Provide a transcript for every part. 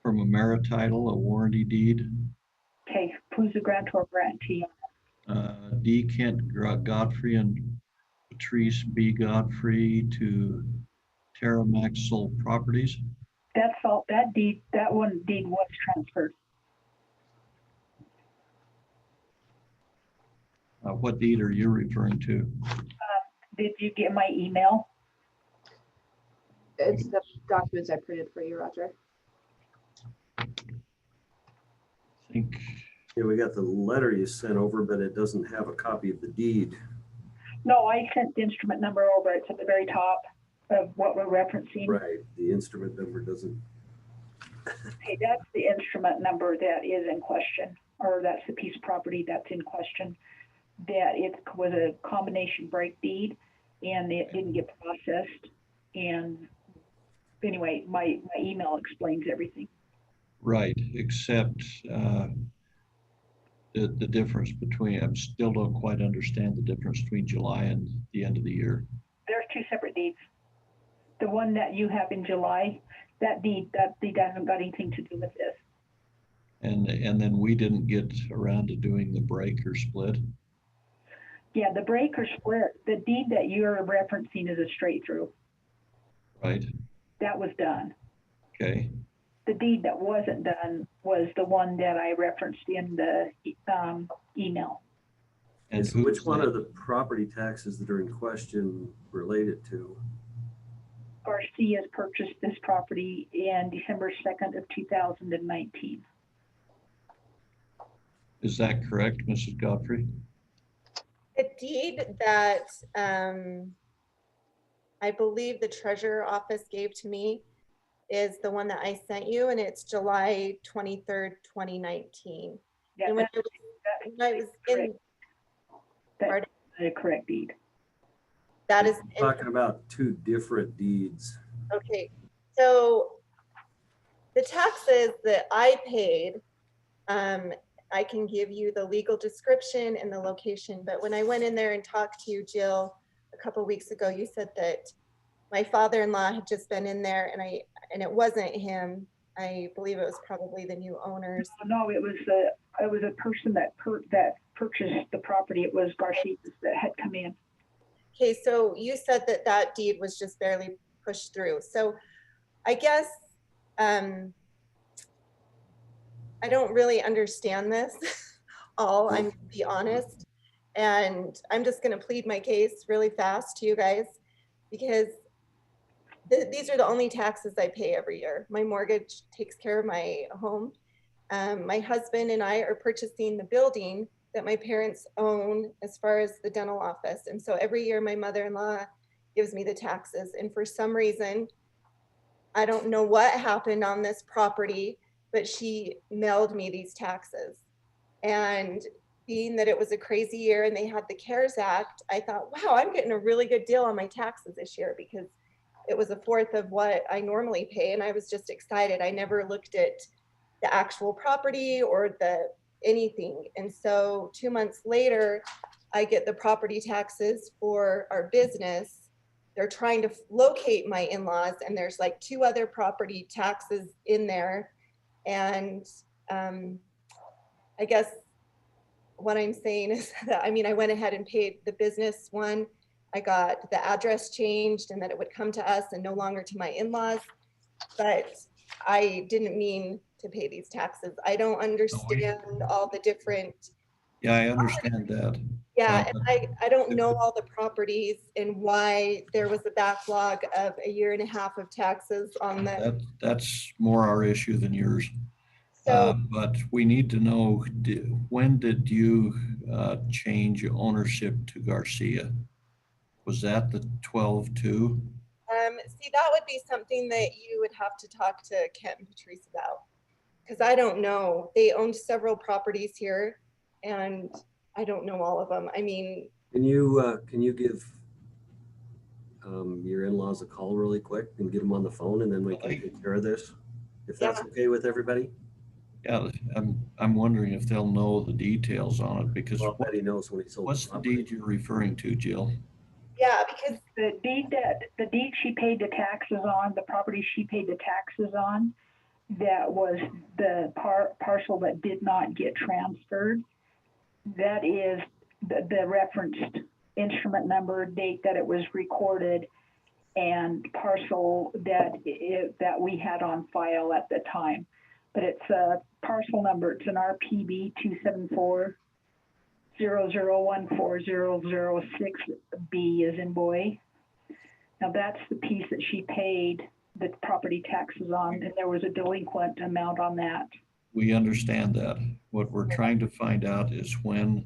from a marititle, a warranty deed. Okay, who's the grantor grantee? D. Kent Godfrey and Patrice B. Godfrey to Terramax Sold Properties. That's all, that deed, that one deed was transferred. What deed are you referring to? Did you get my email? It's the documents I printed for you, Roger. I think. Yeah, we got the letter you sent over, but it doesn't have a copy of the deed. No, I sent the instrument number over. It's at the very top of what we're referencing. Right, the instrument number doesn't. Okay, that's the instrument number that is in question, or that's the piece of property that's in question. That it was a combination break deed and it didn't get processed. And anyway, my email explains everything. Right, except the difference between, I still don't quite understand the difference between July and the end of the year. There's two separate deeds. The one that you have in July, that deed hasn't got anything to do with this. And then we didn't get around to doing the break or split. Yeah, the break or split, the deed that you're referencing is a straight through. Right. That was done. Okay. The deed that wasn't done was the one that I referenced in the email. And So which one are the property taxes that are in question related to? Garcia's purchased this property in December 2nd of 2019. Is that correct, Mrs. Godfrey? The deed that I believe the treasurer office gave to me is the one that I sent you, and it's July 23rd, 2019. Yeah, and when I was in, that's the correct deed. That is talking about two different deeds. Okay, so the taxes that I paid, I can give you the legal description and the location, but when I went in there and talked to you, Jill, a couple of weeks ago, you said that my father-in-law had just been in there, and it wasn't him. I believe it was probably the new owners. No, it was a person that purchased the property. It was Garcia that had come in. Okay, so you said that that deed was just barely pushed through. So I guess I don't really understand this all, I'm gonna be honest. And I'm just gonna plead my case really fast to you guys, because these are the only taxes I pay every year. My mortgage takes care of my home. My husband and I are purchasing the building that my parents own as far as the dental office. And so every year my mother-in-law gives me the taxes. And for some reason, I don't know what happened on this property, but she mailed me these taxes. And being that it was a crazy year and they had the CARES Act, I thought, wow, I'm getting a really good deal on my taxes this year, because it was a fourth of what I normally pay. And I was just excited. I never looked at the actual property or anything. And so 2 months later, I get the property taxes for our business. They're trying to locate my in-laws, and there's like 2 other property taxes in there. And I guess what I'm saying is that, I mean, I went ahead and paid the business one. I got the address changed and that it would come to us and no longer to my in-laws. But I didn't mean to pay these taxes. I don't understand all the different. Yeah, I understand that. Yeah, and I don't know all the properties and why there was a backlog of 1.5 years of taxes on that. That's more our issue than yours. So, but we need to know, when did you change ownership to Garcia? Was that the 12/2? See, that would be something that you would have to talk to Kent and Patrice about, because I don't know. They owned several properties here, and I don't know all of them. I mean, can you give your in-laws a call really quick and get them on the phone, and then we can take care of this, if that's okay with everybody? Yeah, I'm wondering if they'll know the details on it, because well, Betty knows when he sold. What's the deed you're referring to, Jill? Yeah, because the deed she paid the taxes on, the property she paid the taxes on, that was the parcel that did not get transferred. That is the referenced instrument number, date that it was recorded, and parcel that we had on file at the time. But it's a parcel number. It's an RPB 274-0014-006B as in boy. Now that's the piece that she paid the property taxes on, and there was a delinquent amount on that. We understand that. What we're trying to find out is when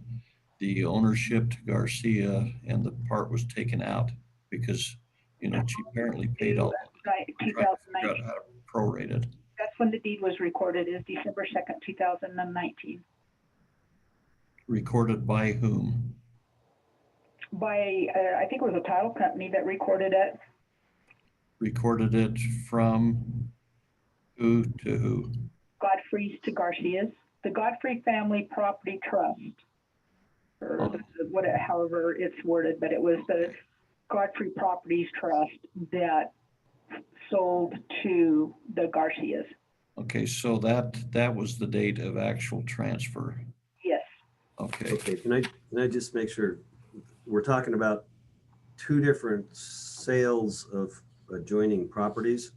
the ownership to Garcia and the part was taken out, because, you know, she apparently paid all. Right, 2019. Prorated. That's when the deed was recorded, is December 2nd, 2019. Recorded by whom? By, I think it was a title company that recorded it. Recorded it from who to who? Godfrey's to Garcia's. The Godfrey Family Property Trust, or however it's worded, but it was the Godfrey Properties Trust that sold to the Garcias. Okay, so that was the date of actual transfer. Yes. Okay. Okay, can I just make sure we're talking about two different sales of adjoining properties?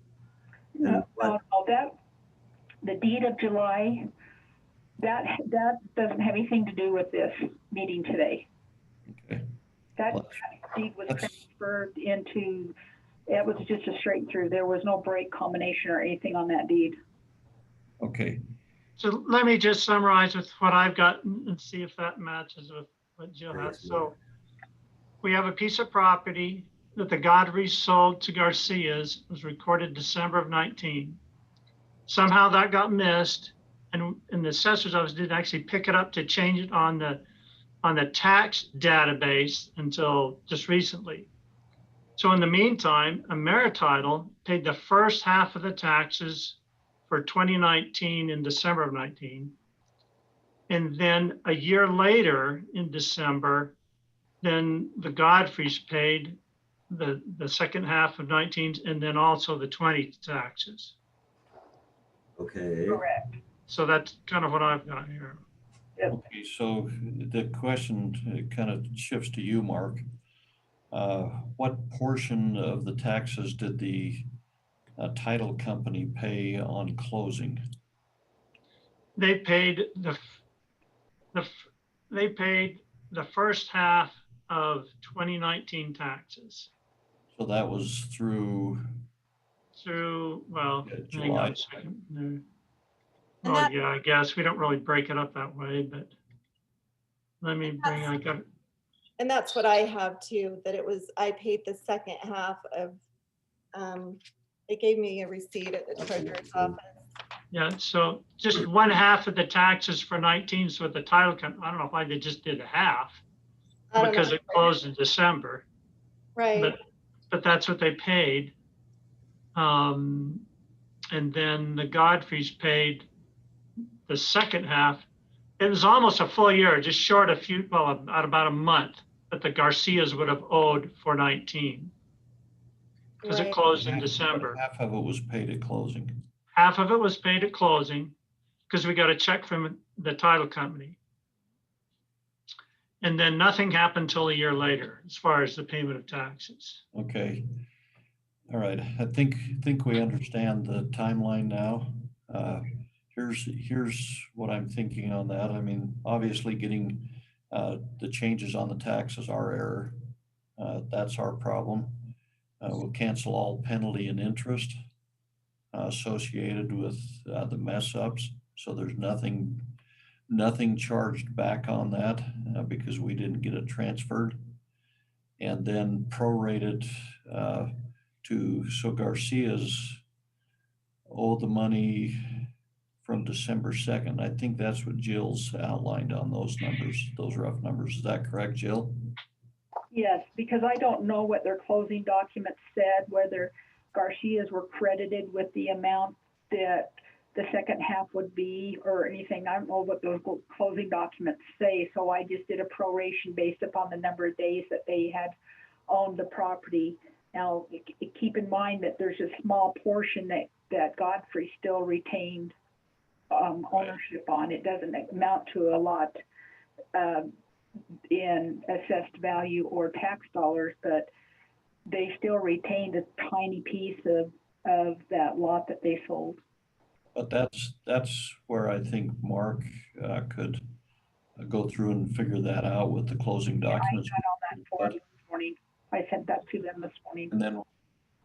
And The deed of July, that doesn't have anything to do with this meeting today. Okay. That deed was transferred into, it was just a straight through. There was no break combination or anything on that deed. Okay. So let me just summarize with what I've got and see if that matches with what Jill has. So we have a piece of property that the Godfreys sold to Garcia's, was recorded December of 19. Somehow that got missed, and the assessor's office didn't actually pick it up to change it on the tax database until just recently. So in the meantime, AmeriTitle paid the first half of the taxes for 2019 in December of 19. And then a year later in December, then the Godfreys paid the second half of 19 and then also the 20 taxes. Okay. Correct. So that's kind of what I've got here. Yep. Okay, so the question kind of shifts to you, Mark. What portion of the taxes did the title company pay on closing? They paid they paid the first half of 2019 taxes. So that was through Well, July. hang on a second. No. And Well, yeah, I guess we don't really break it up that way, but let me bring, I got, And that's what I have too, that it was, I paid the second half of, it gave me a receipt at the treasurer's office. yeah, so just one half of the taxes for 19, so the title company, I don't know why they just did a half, I don't because know. it closed in December, Right, but that's what they paid. And then the Godfreys paid the second half. It was almost a full year, just short about a month that the Garcias would have owed for 19. Because right. it closed in December. Half of it was paid at closing. Half of it was paid at closing because we got a check from the title company. And then nothing happened until a year later as far as the payment of taxes. Okay. All right. I think we understand the timeline now. Here's what I'm thinking on that. I mean, obviously getting the changes on the tax is our error. That's our problem. We'll cancel all penalty and interest associated with the mess ups. So there's nothing charged back on that because we didn't get it transferred. And then prorated so Garcia's owe the money from December 2nd. I think that's what Jill's outlined on those numbers, those rough numbers. Is that correct, Jill? Yes, because I don't know what their closing documents said, whether Garcias were credited with the amount that the second half would be or anything. I don't know what those closing documents say. So I just did a proration based upon the number of days that they had owned the property. Now, keep in mind that there's a small portion that that Godfrey still retained ownership on. It doesn't amount to a lot in assessed value or tax dollars, but they still retained a tiny piece of that lot that they sold. But that's where I think Mark could go through and figure that out with the closing documents. I got all that for them this morning. I sent that to them this morning. And then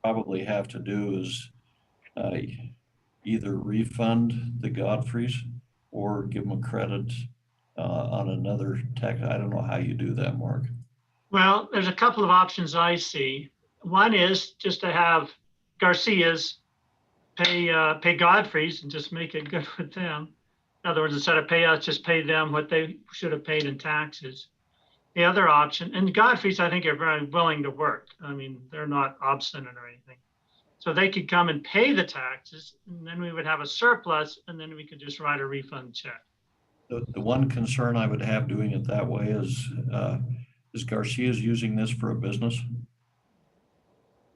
probably have to do is either refund the Godfreys or give them a credit on another tax. I don't know how you do that, Mark. Well, there's a couple of options I see. One is just to have Garcia's pay Godfrey's and just make it good with them. In other words, instead of pay us, just pay them what they should have paid in taxes. The other option, and Godfrey's, I think, are very willing to work. I mean, they're not obstinate or anything. So they could come and pay the taxes, and then we would have a surplus, and then we could just write a refund check. The one concern I would have doing it that way is Garcia's using this for a business?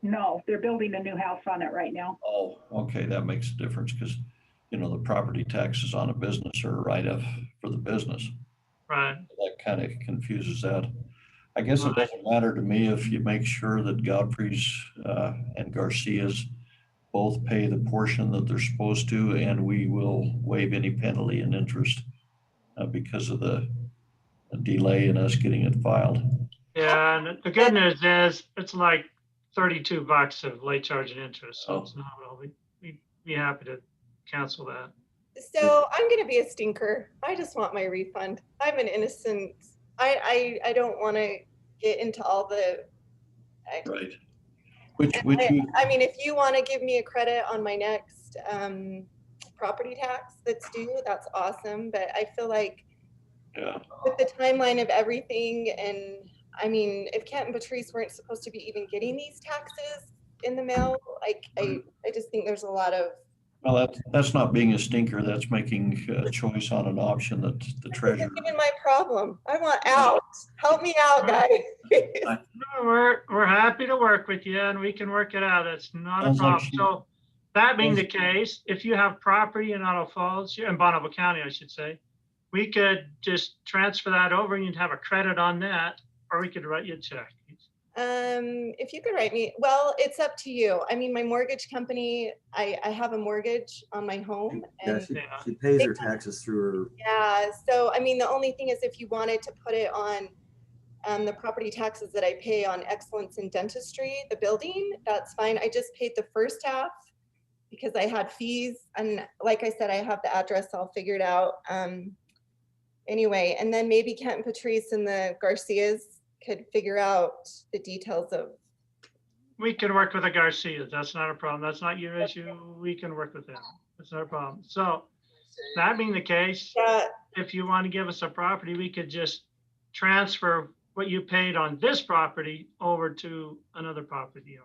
No, they're building a new house on it right now. Oh, okay, that makes a difference because, you know, the property taxes on a business are a write-off for the business. Right. That kind of confuses that. I guess it doesn't matter to me if you make sure that Godfrey's and Garcia's both pay the portion that they're supposed to, and we will waive any penalty and interest because of the delay in us getting it filed. Yeah, and the good news is it's like $32 of late charge and interest, so it's not really. We'd be happy to cancel that. So I'm going to be a stinker. I just want my refund. I'm an innocent. I don't want to get into all the. Right. Which you, I mean, if you want to give me a credit on my next property tax that's due, that's awesome. But I feel like yeah, with the timeline of everything, and I mean, if Kent and Patrice weren't supposed to be even getting these taxes in the mail, like I just think there's a lot of. well, that's not being a stinker. That's making a choice on an option that the treasurer. This isn't even my problem. I want out. Help me out, guys. We're happy to work with you, and we can work it out. It's not a Sounds like problem. So that being the case, if you have property in Ottawa Falls, in Bonneville County, I should say, we could just transfer that over and you'd have a credit on that, or we could write you a check. If you could write me, well, it's up to you. I mean, my mortgage company, I have a mortgage on my home. Yeah, And she pays her taxes through her. yeah, so I mean, the only thing is if you wanted to put it on the property taxes that I pay on Excellence in Dentistry, the building, that's fine. I just paid the first half because I had fees. And like I said, I have the address all figured out. Anyway, and then maybe Kent and Patrice and the Garcias could figure out the details of. We can work with the Garcias. That's not a problem. That's not your issue. We can work with them. That's not a problem. So that being the case, if you want to give us a property, we could just transfer what you paid on this property over to another property.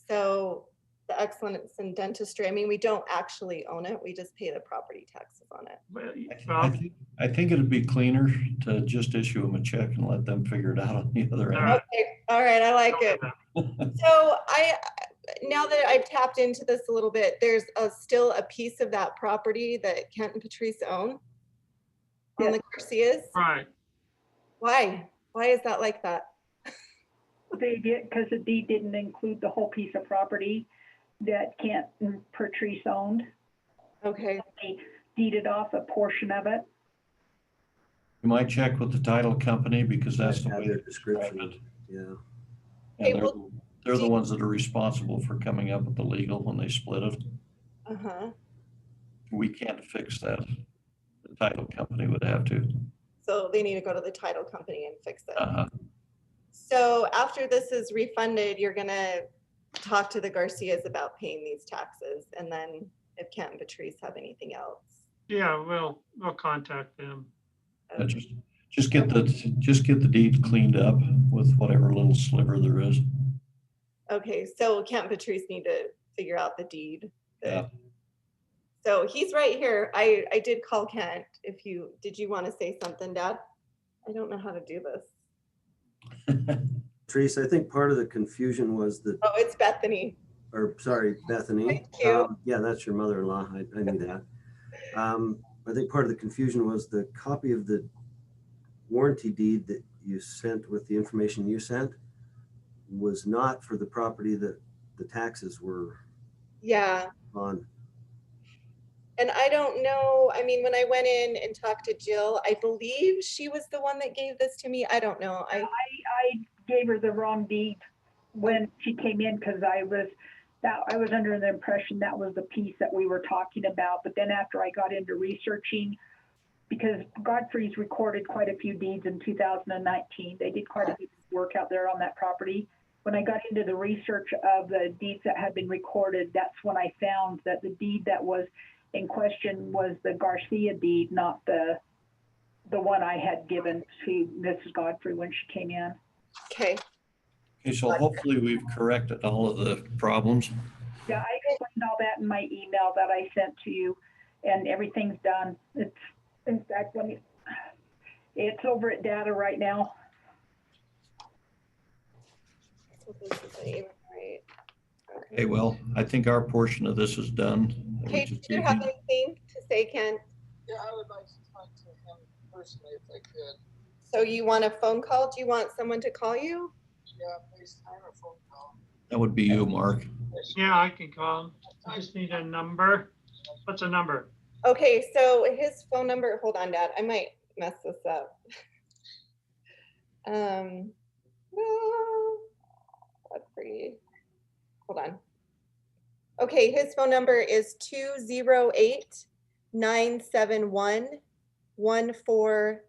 So the Excellence in Dentistry, I mean, we don't actually own it. We just pay the property taxes on it. Well, I think it'd be cleaner to just issue them a check and let them figure it out on the other end. Okay, all right, I like it. So now that I've tapped into this a little bit, there's still a piece of that property that Kent and Patrice own on the Garcias. right. Why? Why is that like that? They did, because the deed didn't include the whole piece of property that Kent and Patrice owned. Okay. They deeded off a portion of it. You might check with the title company because that's the Have way their they describe description. it. Yeah. And they're the ones that are responsible for coming up with the legal when they split it. Uh-huh. We can't fix that. The title company would have to. So they need to go to the title company and fix it. Uh-huh. So after this is refunded, you're gonna talk to the Garcias about paying these taxes, and then if Kent and Patrice have anything else. Yeah, we'll contact them. Yeah, just get the deed cleaned up with whatever little sliver there is. Okay, so Kent and Patrice need to figure out the deed. Yeah. So he's right here. I did call Kent. Did you want to say something, Dad? I don't know how to do this. Teresa, I think part of the confusion was that Oh, it's Bethany. or sorry, Bethany. Thank you. Yeah, that's your mother-in-law. I knew that. I think part of the confusion was the copy of the warranty deed that you sent with the information you sent was not for the property that the taxes were Yeah. on. And I don't know, I mean, when I went in and talked to Jill, I believe she was the one that gave this to me. I don't know. I gave her the wrong deed when she came in because I was under the impression that was the piece that we were talking about. But then after I got into researching, because Godfrey's recorded quite a few deeds in 2019, they did quite a bit of work out there on that property. When I got into the research of the deeds that had been recorded, that's when I found that the deed that was in question was the Garcia deed, not the one I had given to Mrs. Godfrey when she came in. Okay. Okay, so hopefully we've corrected all of the problems. Yeah, I explained all that in my email that I sent to you, and everything's done. It's, in fact, it's over at data right now. So this isn't even right. Okay, well, I think our portion of this is done. Okay, do you have anything to say, Ken? Yeah, I would like to talk to him personally if I could. So you want a phone call? Do you want someone to call you? Yeah, FaceTime or phone call. That would be you, Mark. Yeah, I can call him. I just need a number. What's a number? Okay, so his phone number, hold on, Dad, I might mess this up. Godfrey, hold on. Okay, his phone number is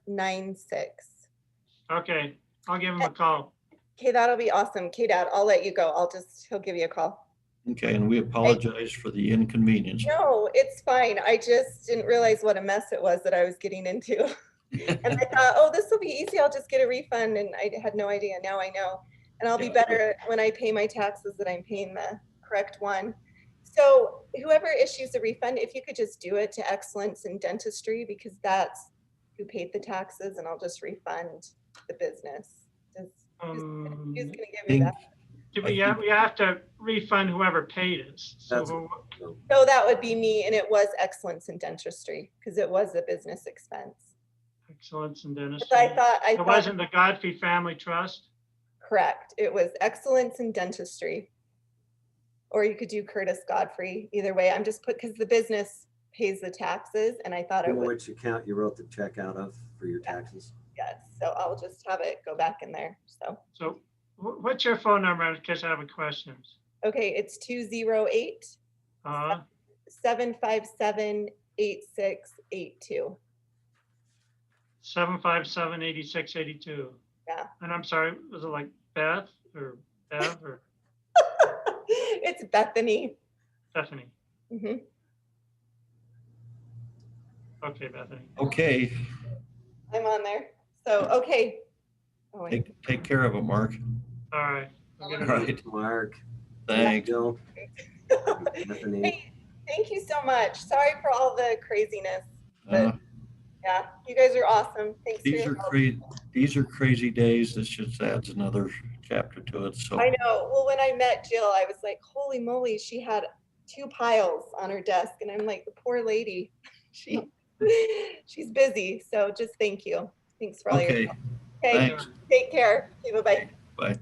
208-971-1496. Okay, I'll give him a call. Okay, that'll be awesome. Okay, Dad, I'll let you go. He'll give you a call. Okay, and we apologize for the inconvenience. No, it's fine. I just didn't realize what a mess it was that I was getting into. And I thought, oh, this will be easy. I'll just get a refund. And I had no idea. Now I know. And I'll be better when I pay my taxes that I'm paying the correct one. So whoever issues the refund, if you could just do it to Excellence in Dentistry, because that's who paid the taxes, and I'll just refund the business. Who's gonna give me that? We have to refund whoever paid us. That's- So So that would be me, and it was Excellence in Dentistry because it was a business expense. Excellence in 'Cause Dentistry. I thought It wasn't the Godfrey Family Trust? correct. It was Excellence in Dentistry. Or you could do Curtis Godfrey. Either way, I'm just because the business pays the taxes, and I thought You it know would. which account you wrote the check out of for your taxes? Yes, so I'll just have it go back in there. So, What's your phone number in case I have any questions? okay, it's 208 Uh, 757 8682. 757-8682. Yeah. And I'm sorry, was it like Beth or Bev or It's Bethany. Bethany? Mhm. Okay, Bethany. Okay, I'm on there. So, okay. Oh, wait. take care of it, Mark. All right. I'll get it. All right, Mark, thanks. Jill, Bethany. Hey, thank you so much. Sorry for all the craziness. Uh, Yeah, you guys are awesome. Thanks for These your are help. crazy, these are crazy days. This just adds another chapter to it, so. I know. Well, when I met Jill, I was like, holy moly, she had 2 piles on her desk. And I'm like, the poor lady, she's busy. So just thank you. Thanks for all your Okay, help. Okay, thanks. take care. Okay, bye-bye. Bye.